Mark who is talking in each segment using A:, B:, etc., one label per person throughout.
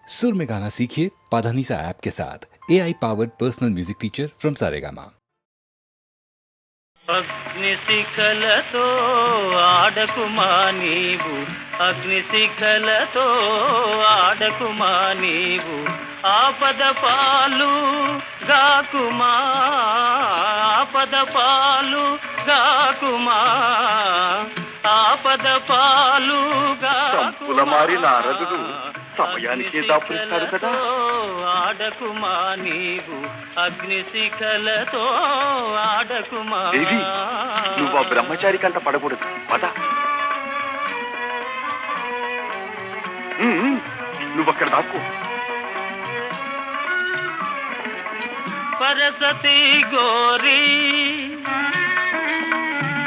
A: सुर में गाना सीखिए पाधानीसा ऐप के साथ। AI powered personal music teacher from Saregama.
B: అగ్నిశిఖలతో ఆడకుమా నీవు, అగ్నిశిఖలతో ఆడకుమా నీవు, ఆపద పాలు గాకుమా, ఆపద పాలు గాకుమా, ఆపద పాలు
C: సంపుల మారి నారదుడు సమయానికి దాపురిస్తాడు కదా.
B: ఆడకుమా నీవు, అగ్నిశిఖలతో ఆడకుమా.
C: దేవి, నువ్వు ఆ బ్రహ్మచారి కంట పడకూడదు. పద, నువ్వక్కడ దాక్కో.
B: పరసతి గోరి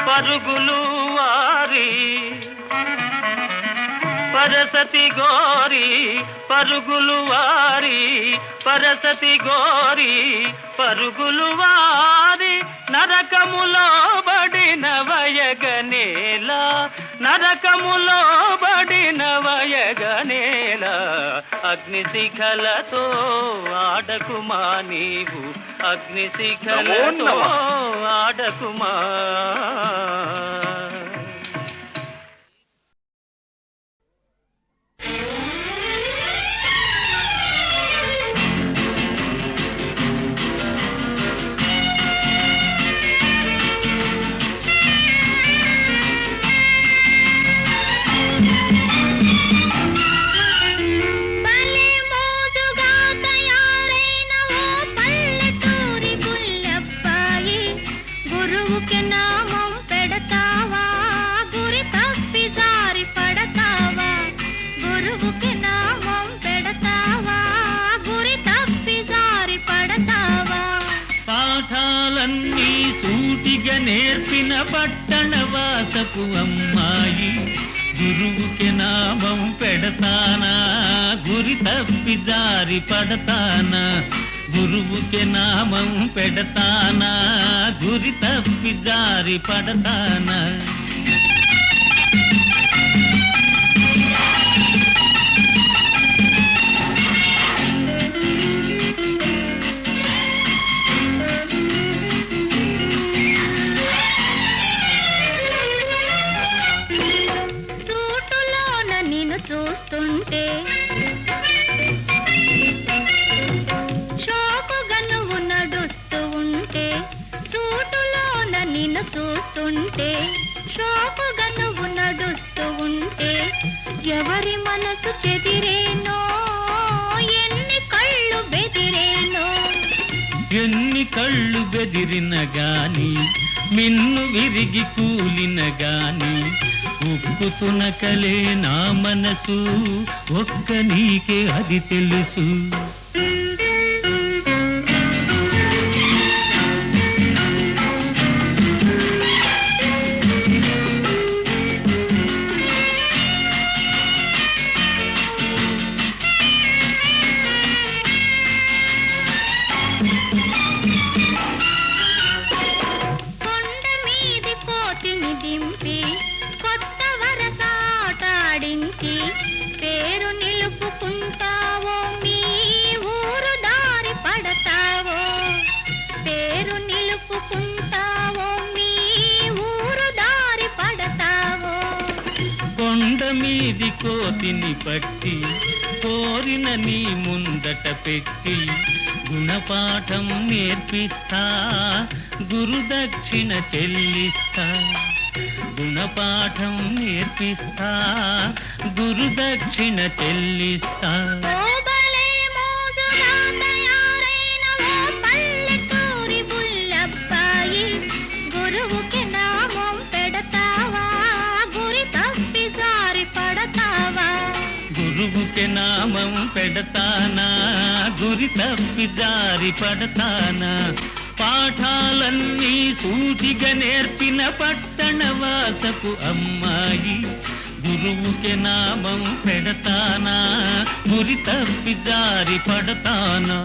B: పరుగులు వారి, పరసతి గోరి పరుగులు వారి, పరసతి గోరి పరుగులు వారి, నరకములో బడిన వయగనేలా, నరకములో బడిన వయగనేలా, అగ్నిశిఖలతో ఆడకుమా నీవు, అగ్నిశిఖలతో ఆడకుమా. పాఠాలన్నీ సూటిగా నేర్పిన పట్టణవాసపు అమ్మాయి, గురువుకి నామం పెడతానా, గురి తప్పి జారి పడతానా, గురువుకి నామం పెడతానా, గురి తప్పి జారి పడతానా.
D: చూస్తుంటే షోకుగా నువ్వు నడుస్తూ ఉంటే, సూటులోన నిన్ను చూస్తుంటే, షోకుగా నువ్వు నడుస్తూ ఉంటే, ఎవరి మనసు చెదిరేనో, ఎన్ని కళ్ళు బెదిరేనో,
B: ఎన్ని కళ్ళు బెదిరిన గాని, మిన్ను విరిగి కూలిన గాని, ఉక్కుతునకలే నా మనసు, ఒక్క నీకే అది తెలుసు.
D: కొండ మీది కోతిని దింపి కొత్త వరసాటాడించి, పేరు నిలుపుకుంటావో మీ ఊరు దారి పడతావో, పేరు నిలుపుకుంటావో మీ ఊరు దారి పడతావో.
B: కొండ మీది కోతిని పట్టి కోరిన నీ ముందట పెట్టి, గుణపాఠం నేర్పిస్తా, గురుదక్షిణ చెల్లిస్తా, గుణపాఠం నేర్పిస్తా, గురుదక్షిణ చెల్లిస్తా.
D: గురువుకి నామం పెడతావా, గురి తప్పి జారి పడతావా,
B: గురువుకి నామం పెడతానా, గురి తప్పి జారి పడతానా. పాఠాలన్నీ సూటిగా నేర్పిన పట్టణవాసపు అమ్మాయి, గురువుకి నామం పెడతానా, గురి తప్పి జారి పడతానా.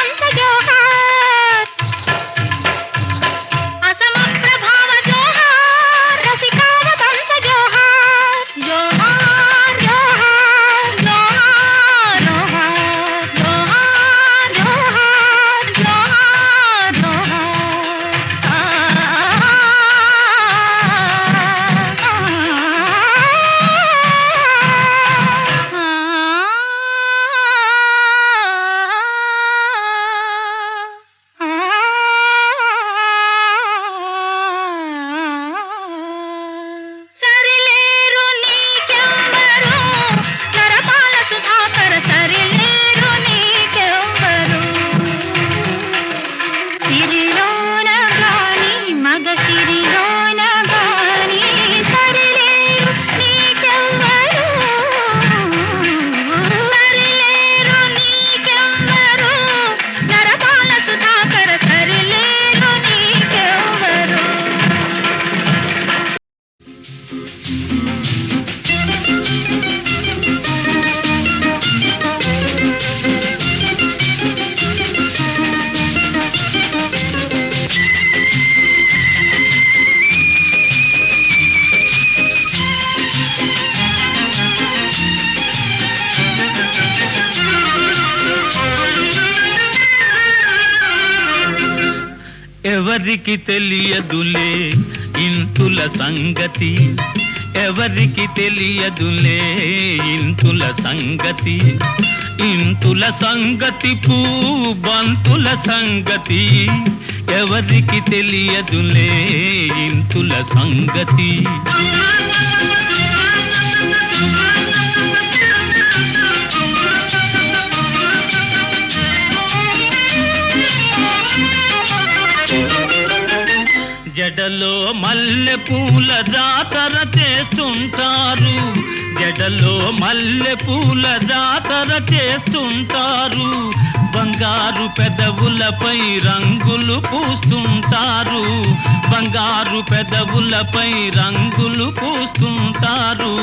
D: వంశ జోహార్ అసమ ప్రభావ జోహార్ రసికాల వంశ జోహార్ జోహార్ జోహార్ జోహార్ జోహార్ జోహార్ జోహార్ సరిలేరు నీకెవ్వరు నరపాల సుధాకర సరిలేరు నీకెవ్వరు సిరిలోన గాని మగ సిరిలోన గాని సరిలేరు నీకెవ్వరు సరిలేరు నీకెవ్వరు నరపాల సుధాకర సరిలేరు నీకెవ్వరు
B: ఎవరికి తెలియదులే ఇంతుల సంగతి ఎవరికి తెలియదులే ఇంతుల సంగతి ఇంతుల సంగతి బంతుల సంగతి ఎవరికి తెలియదులే ఇంతుల సంగతి జడలో మల్లె పూల జాతర చేస్తుంటారు జడలో మల్లె పూల జాతర చేస్తుంటారు బంగారు పెదవులపై రంగులు పూస్తుంటారు బంగారు పెదవులపై రంగులు పూస్తుంటారు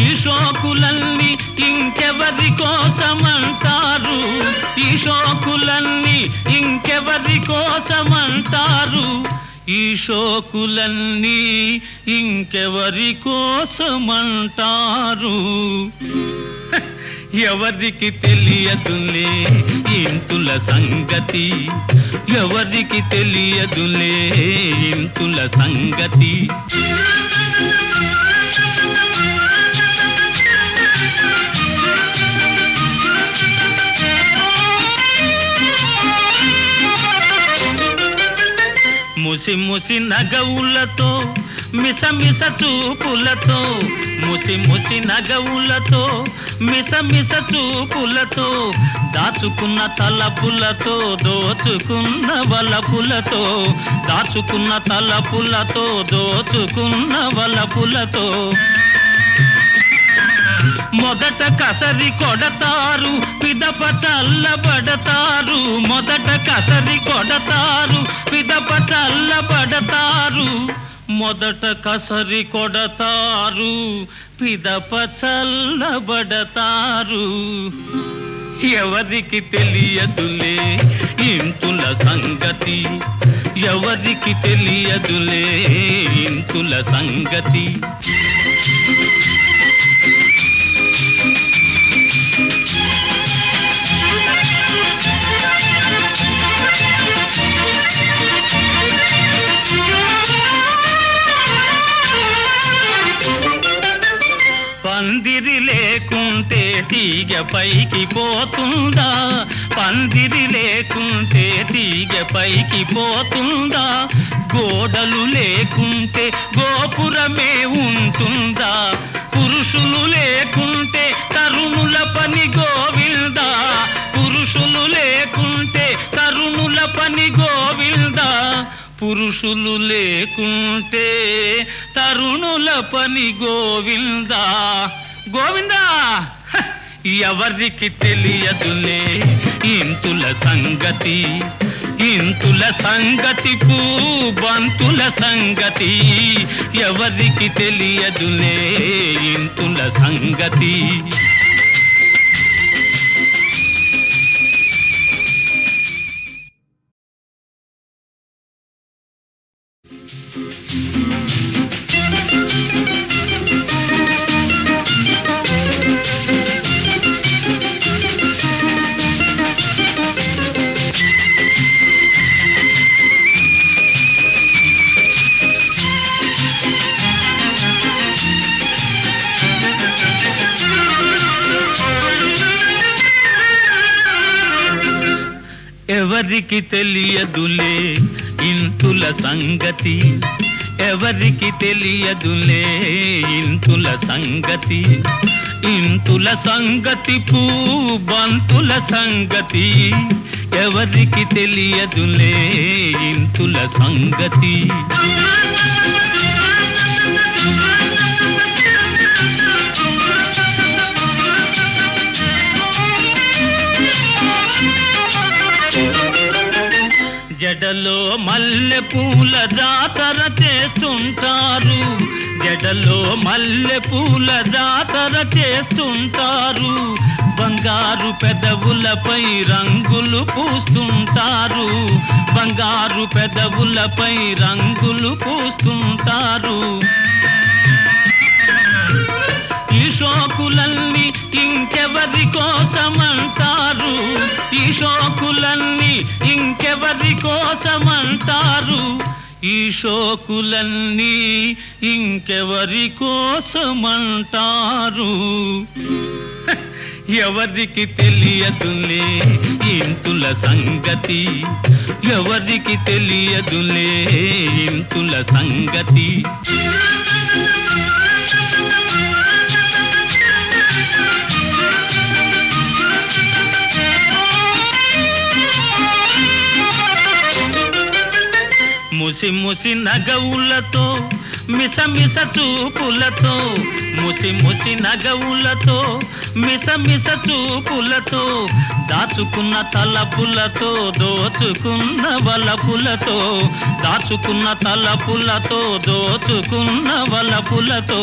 B: ఈ షోకులన్నీ ఇంకెవరి కోసమంటారు ఈ షోకులన్నీ ఇంకెవరి కోసమంటారు ఈ షోకులన్నీ ఇంకెవరి కోసమంటారు ఎవరికి తెలియదులే ఇంతుల సంగతి ఎవరికి తెలియదులే ఇంతుల సంగతి ముసి ముసి నగవులతో మిస మిస చూపులతో ముసి ముసి నగవులతో మిస మిస చూపులతో దాచుకున్న తలపులతో దోచుకున్న వలపులతో దాచుకున్న తలపులతో దోచుకున్న వలపులతో మొదట కసరి కొడతారు పిదప చల్లబడతారు మొదట కసరి కొడతారు పిదప చల్లబడతారు మొదట కసరి కొడతారు పిదప చల్లబడతారు ఎవరికి తెలియదులే ఇంతుల సంగతి ఎవరికి తెలియదులే ఇంతుల సంగతి పందిరి లేకుంటే తీగ పైకి పోతుందా పందిరి లేకుంటే తీగ పైకి పోతుందా గోడలు లేకుంటే గోపురమే ఉంటుందా పురుషులు లేకుంటే తరుణుల పని గోవిందా పురుషులు లేకుంటే తరుణుల పని గోవిందా పురుషులు లేకుంటే తరుణుల పని గోవిందా గోవిందా ఎవరికి తెలియదులే ఇంతుల సంగతి ఇంతుల సంగతి బంతుల సంగతి ఎవరికి తెలియదులే ఇంతుల సంగతి ఎవరికి తెలియదులే ఇంతుల సంగతి, ఎవరికి తెలియదులే ఇంతుల సంగతి, ఇంతుల సంగతి బంతుల సంగతి, ఎవరికి తెలియదులే ఇంతుల సంగతి. జడలో మల్లె పూల జాతర చేస్తుంటారు, జడలో మల్లె పూల జాతర చేస్తుంటారు, బంగారు పెదవులపై రంగులు పూస్తుంటారు, బంగారు పెదవులపై రంగులు పూస్తుంటారు. ఈ షోకులన్నీ ఇంకెవరి కోసమంటారు, ఈ షోకులన్నీ ఇంకెవరి కోసమంటారు, ఈ షోకులన్నీ ఇంకెవరి కోసమంటారు. ఎవరికి తెలియదులే ఇంతుల సంగతి, ఎవరికి తెలియదులే ఇంతుల సంగతి. ముసి ముసి నగవులతో మిసమిస చూపులతో, ముసి ముసి నగవులతో మిసమిస చూపులతో, దాచుకున్న తలపులతో దోచుకున్న వలపులతో, దాచుకున్న తలపులతో దోచుకున్న వలపులతో,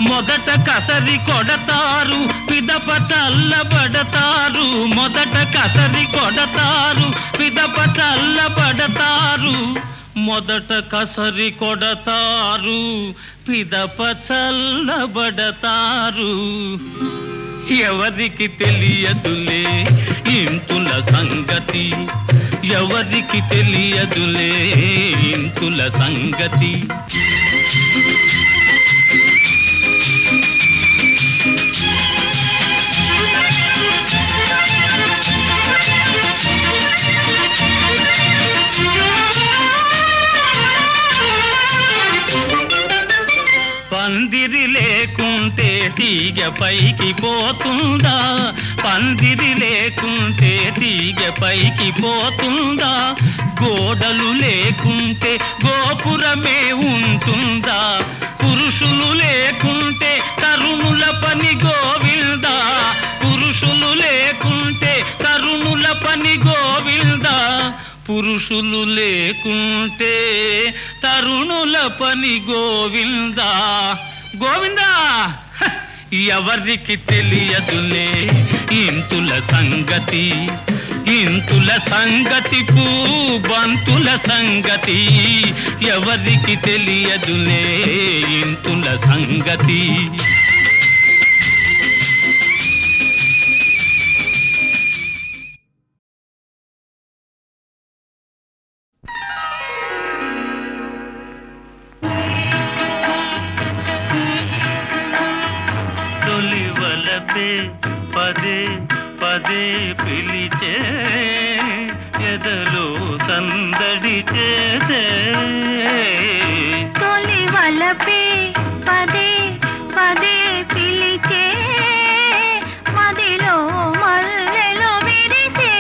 B: మొదట కసరి కొడతారు పిదప చల్లబడతారు, మొదట కసరి కొడతారు పిదప చల్లబడతారు, మొదట కసరి కొడతారు పిదప చల్లబడతారు. ఎవరికి తెలియదులే ఇంతుల సంగతి, ఎవరికి తెలియదులే ఇంతుల సంగతి. పందిరి లేకుంటే తీగ పైకి పోతుందా, పందిరి లేకుంటే తీగ పైకి పోతుందా, గోడలు లేకుంటే గోపురమే ఉంటుందా, పురుషులు లేకుంటే తరుణుల పని గోవిందా, పురుషులు లేకుంటే తరుణుల పని గోవిందా, పురుషులు లేకుంటే తరుణుల పని గోవిందా గోవిందా. ఎవరికి తెలియదులే ఇంతుల సంగతి, ఇంతుల సంగతి బంతుల సంగతి, ఎవరికి తెలియదులే ఇంతుల సంగతి. పదే పదే పిలిచే ఎదలో సందడి చేసే,
D: తొలి వలపే పదే పదే పిలిచే, మదిలో మల్లెలు విరిసే,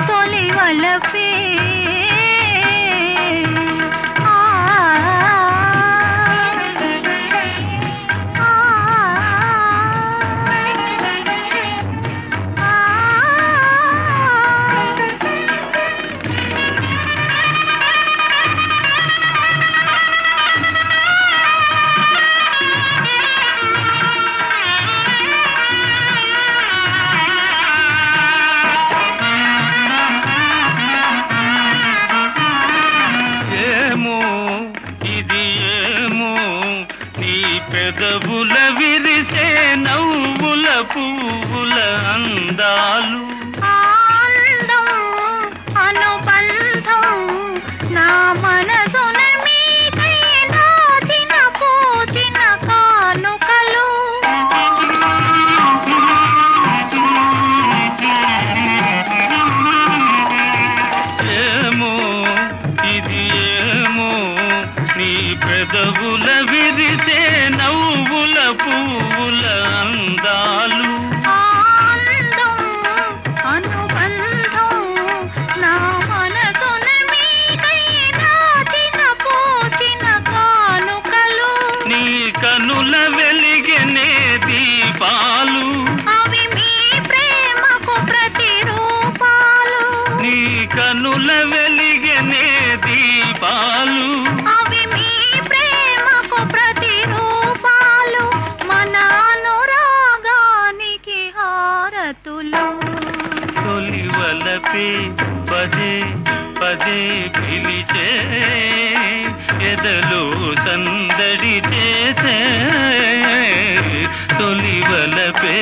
D: తొలి వలపే
B: వలపే పదే పదే పిలిచే ఎదలో సందడి చేసే తొలి వలపే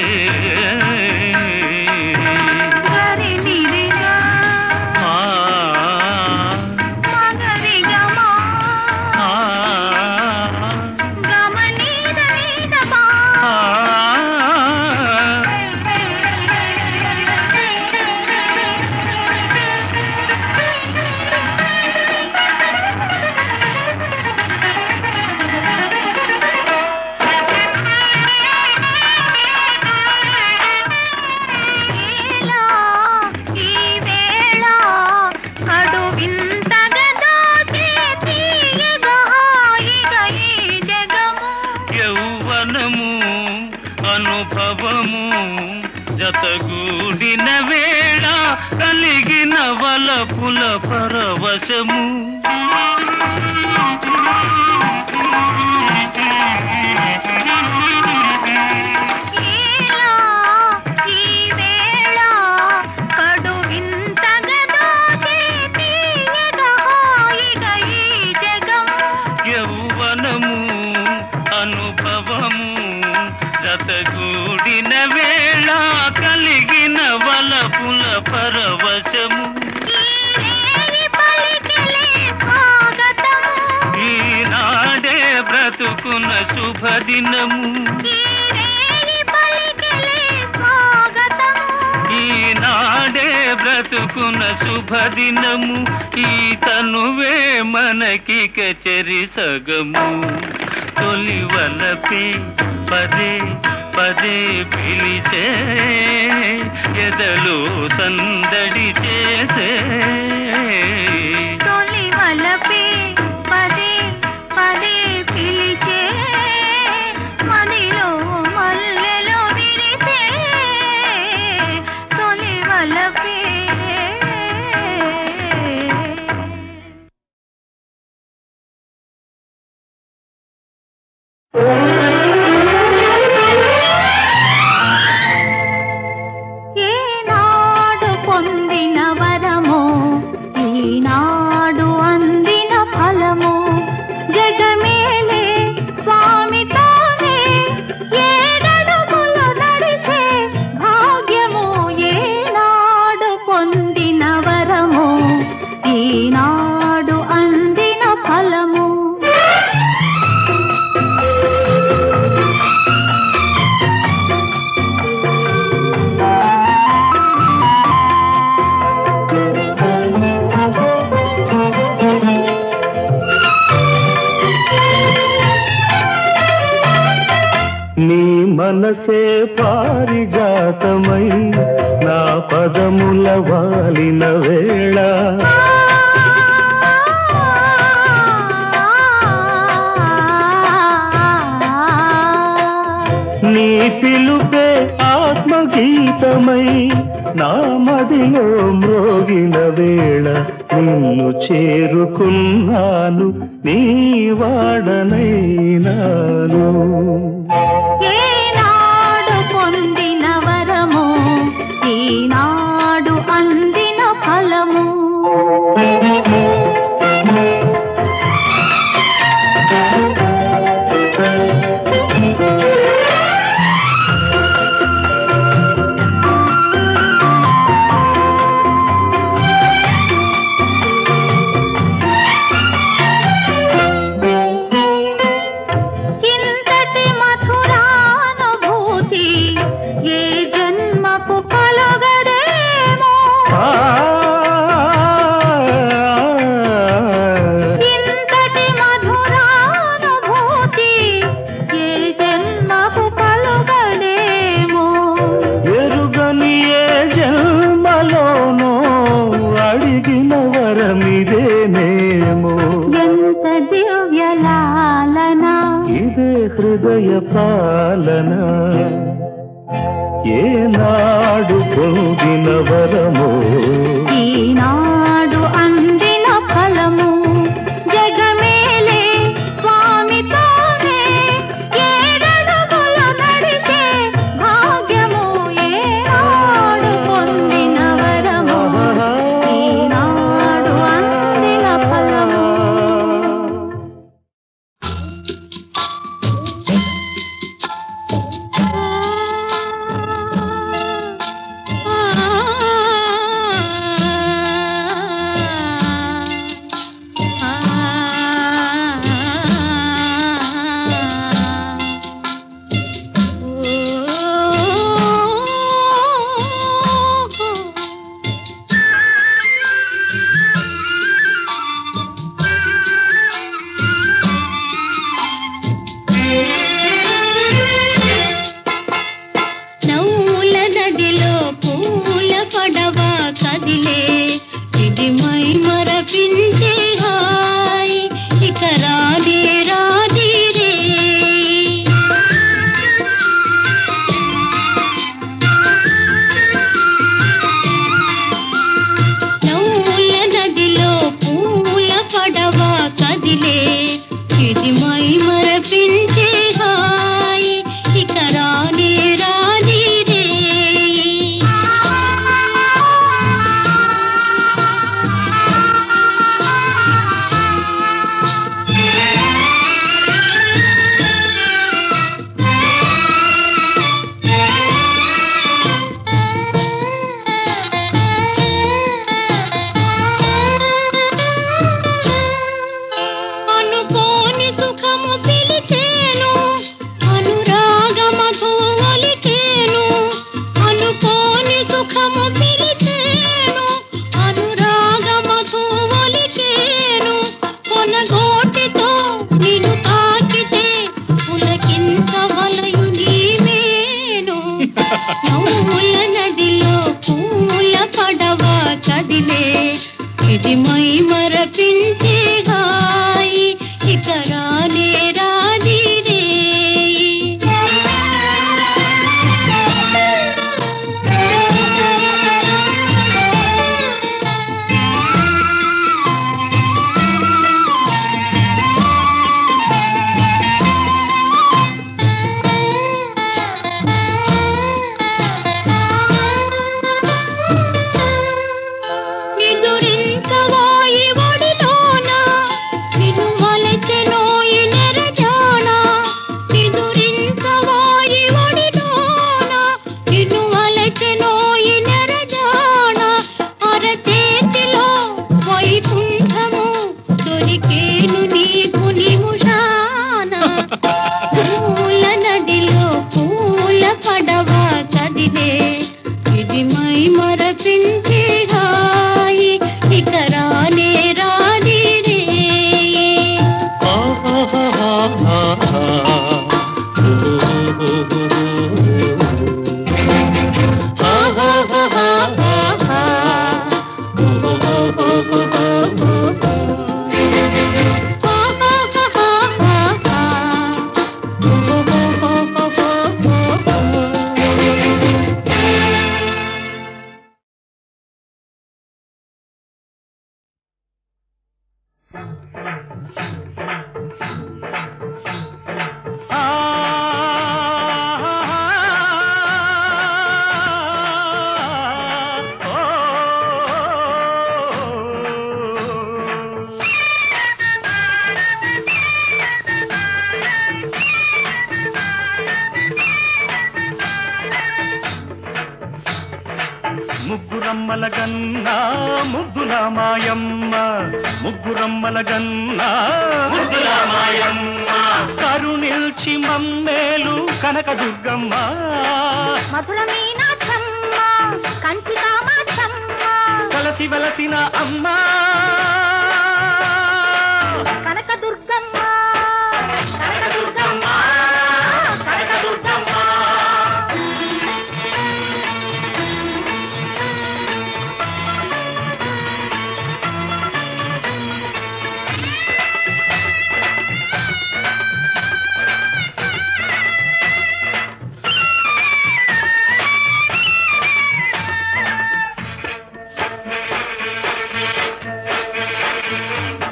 B: అనుభవము జతగూడిన వేళ కలిగిన వలపుల పరవశము యౌవనము అనుభవము జతగూడిన వేళ కలిగిన వలపుల పరవశము ఈనాడే బ్రతుకున్న శుభదినము ఈనాడే బ్రతుకున్న శుభదినము ఈ తనువే మనకిక చెరి సగము తొలి వలపే పదే పదే పిలిచే ఎదలో సందడి చేసే
D: తొలి వలపే పదే పదే పిలిచే మదిలో మల్లెలో విరిసే తొలి వలపే
B: మనసే పారిజాతమై నా పదముల వాలిన వేళ నీ పిలుపే ఆత్మగీతమై నా మదిలో మ్రోగిన వేళ నిన్ను చేరుకున్నాను నీ వాడనైనాను
D: ఈనాడు అందిన ఫలము హృదయ పాలన ఏనాడు పొందిన వరమో ఈనాడు అందిన ఫలము జగమేలే స్వామితోనే ఏడడుగుల నడిచే భాగ్యము ఏనాడు పొందిన వరము కదిలే ఇది మై మరపించే హాయ్ ఇక రాదే రాదే రే నవ్వుల నదిలో పూల పడవ కదిలే ఇది మై మరపించే హాయ్ ఇక రాదే రాదే రే అనుకోని సుఖము పిలిచేను అనురాగమకు ఒలికేను అనుకోని సుఖము పిలిచేను అనురాగమకు ఒలికేను కొనగోటితో నిన్ను తాకితే పులకించవలయు నీవేను నవ్వుల నదిలో పూల పడవ కదిలే ఇది మై మరపించే హాయ్ ఇక రానే రాదే రే నిదురించవోయి ఒడిలోన నిన్ను వలచెనోయి నెరజాన నిదురించవోయి ఒడిలోన నిన్ను వలచెనోయి నెరజాన అరచేతిలో వైకుంఠము దొరికేను నీకు నిముషాన పూల నదిలో పూల పడవ కదిలే ఇది మై మరపించే హాయ్ ఇక రానే రాదే రే
B: ముగ్గురమ్మల గన్నా ముద్దుల మాయమ్మ ముగ్గురమ్మల గన్నా ముద్దుల మాయమ్మ కరుణిల్చి మమ్మేలు కనకదుర్గమ్మ
D: మధుర మీనాక్షమ్మ కంచి కామాక్షమ్మ
B: కలసి వెలసిన అమ్మ
D: కనకదుర్గమ్మ కనకదుర్గమ్మ కనకదుర్గమ్మ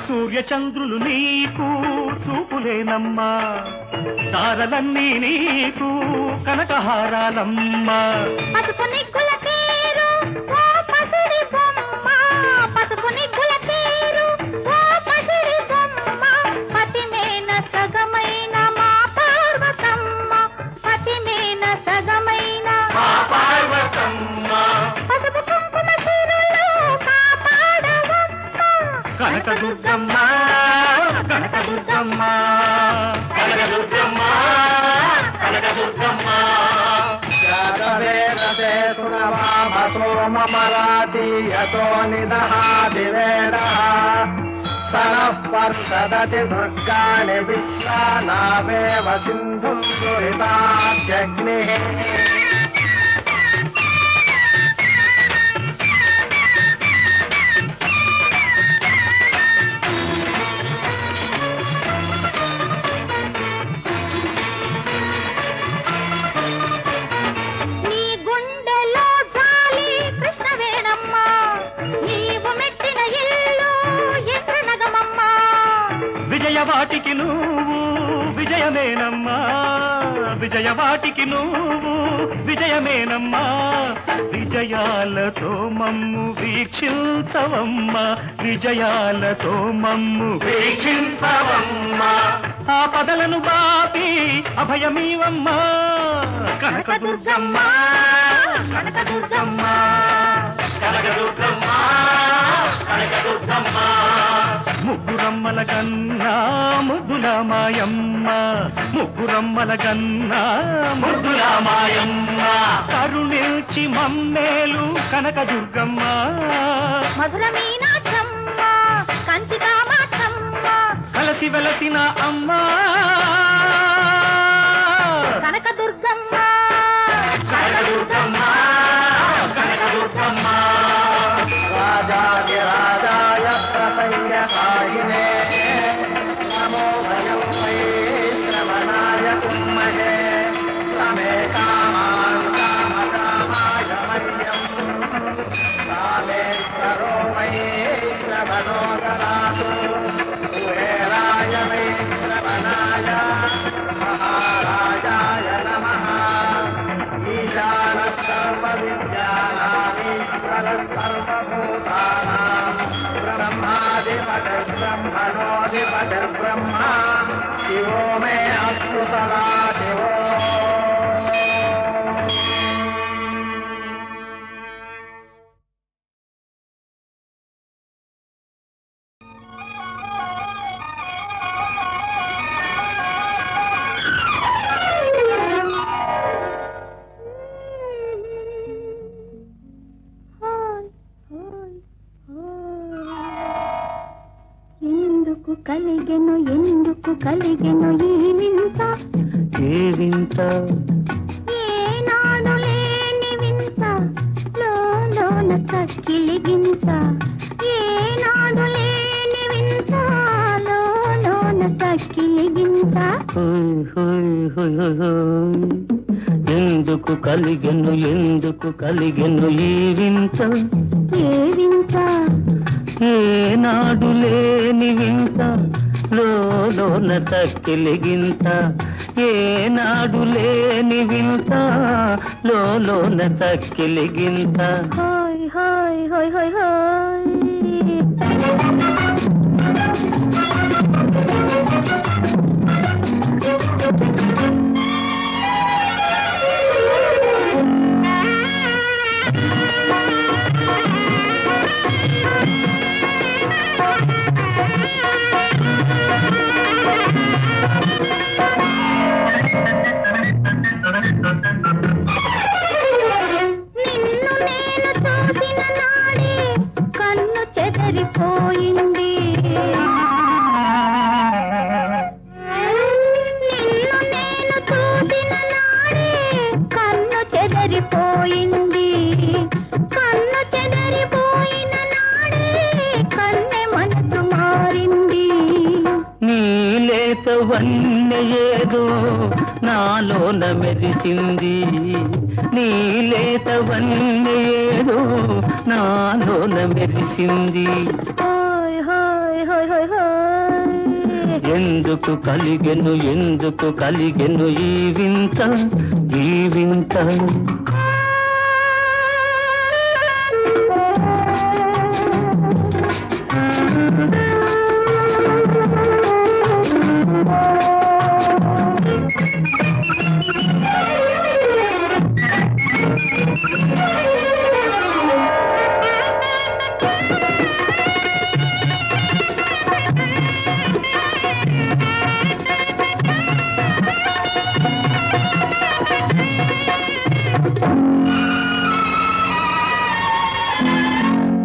B: సూర్యచంద్రులు నీకు చూపులేనమ్మా తారలన్నీ నీకు కనకహారాలమ్మా
D: పసుపు నిగ్గుల తీరు ఓ పసిడి బొమ్మ పసుపు నిగ్గుల తీరు ఓ పసిడి బొమ్మ పతిమేన సగమైన మా పార్వతమ్మ పతిమేన సగమైన
B: మా పార్వతమ్మ
D: పసుపు కుంకుమ చీరలో కాపాడవమ్మ
B: కనకదుర్గమ్మ కనకదుర్గమ్మ కనకదుర్గమ్మ కనకదుర్గమ్మ
E: జాతవేదతే సునవామసో మమరాతి యతో నిదహాదివేదః సనః పర్షదతి దుర్గాణి విశ్వానావేవ సింధుం దురితాద్యగ్నిః
B: విజయవాటికి నువ్వు విజయమేనమ్మా విజయాలతో మమ్ము వీక్షించవమ్మా విజయాలతో మమ్ము వీక్షించవమ్మా ఆ పదలను బాపి అభయమీవమ్మా కనకదుర్గమ్మ కనకదుర్గమ్మ కనకదుర్గమ్మ కనకదుర్గమ్మ ముగ్గురమ్మల కన్నా ముద్దుల మాయమ్మ ముగ్గురమ్మల కన్నా ముద్దుల మాయమ్మ కరుణించి మమ్మేలు కనకదుర్గమ్మ
D: మధుర మీనాక్షమ్మ కంచి కామాక్షమ్మ
B: కలసి వెలసిన అమ్మ
D: కనకదుర్గమ్మ
B: కనకదుర్గమ్మ కనకదుర్గమ్మ
E: రాజాదిరాజాయ ప్రసయ్యకాయినే నమో భయం వై శ్రవణాయ కుమ్మహే రమే కామాన్ కామకామాయ మహ్యం రామేశ్వరో వై శ్రవణో దదాతు కుబేరాయ వై శ్రవణాయ మహారాజాయ నమః ఈశాన సర్వవిద్యానామీశ్వర సర్వభూతానాం బ్రహ్మాధిపతిర్బ్రహ్మణోధిపతిర్బ్రహ్మ శివో మే అస్తు సదా శివో
D: ఎందుకు కలిగెను ఈ వింత
B: ఏ వింత
D: ఏనాడు లేని వింత లోన తక్కిలిగింత ఏనాడు లేని వింత లోన తక్కిలిగింత
B: ఎందుకు కలిగెను ఈ వింత
D: ఏ వింత
B: ఏనాడు లేని వింత లోన తక్కిలిగింత ఏనాడు లేని వింత లోన తక్కిలిగింత
D: హోయ్ హోయ్ హోయ్ హోయ్ హోయ్ చెదరిపోయింది నిన్ను నేను చూసిన నాడే కన్ను చెదరిపోయింది కన్ను చెదరిపోయిన నాడే కన్నె మనసు మారింది
B: నీలేత వన్నె ఏదో నాలోన మెరిసింది నీలేత వన్నె ఏదో నాలోన మెరిసింది
D: హోయ్ హోయ్ హోయ్ హోయ్ హోయ్
B: ఎందుకు కలిగెను ఈ వింత ఈ వింత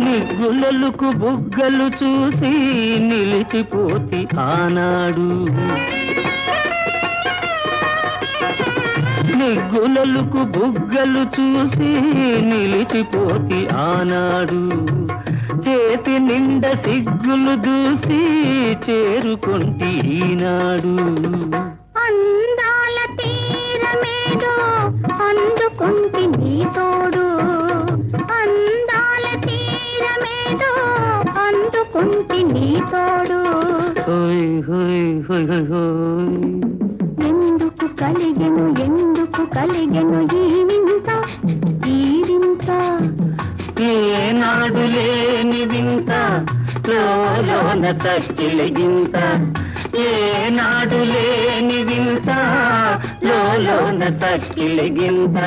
B: నిగ్గులలకు బుగ్గలు చూసి నిలిచిపోతి ఆనాడు నిగ్గులలకు బుగ్గలు చూసి నిలిచిపోతి ఆనాడు చేతి నిండ సిగ్గులు దూసి చేరుకొంటి ఈనాడు
D: అందాల తీరమేదో అందుకుంటి నీ తోడు అందాల తీరమేదో అందుకుంటి నీ తోడు
B: హోయ్ హోయ్ హోయ్ హోయ్ హోయ్
D: ఎందుకు కలిగెను కలిగెను ఈ వింత ఈ వింత
B: ఏనాడు లేని వింత లోన తక్కిలిగింత ఏనాడు లేని వింత లోన తక్కిలిగింత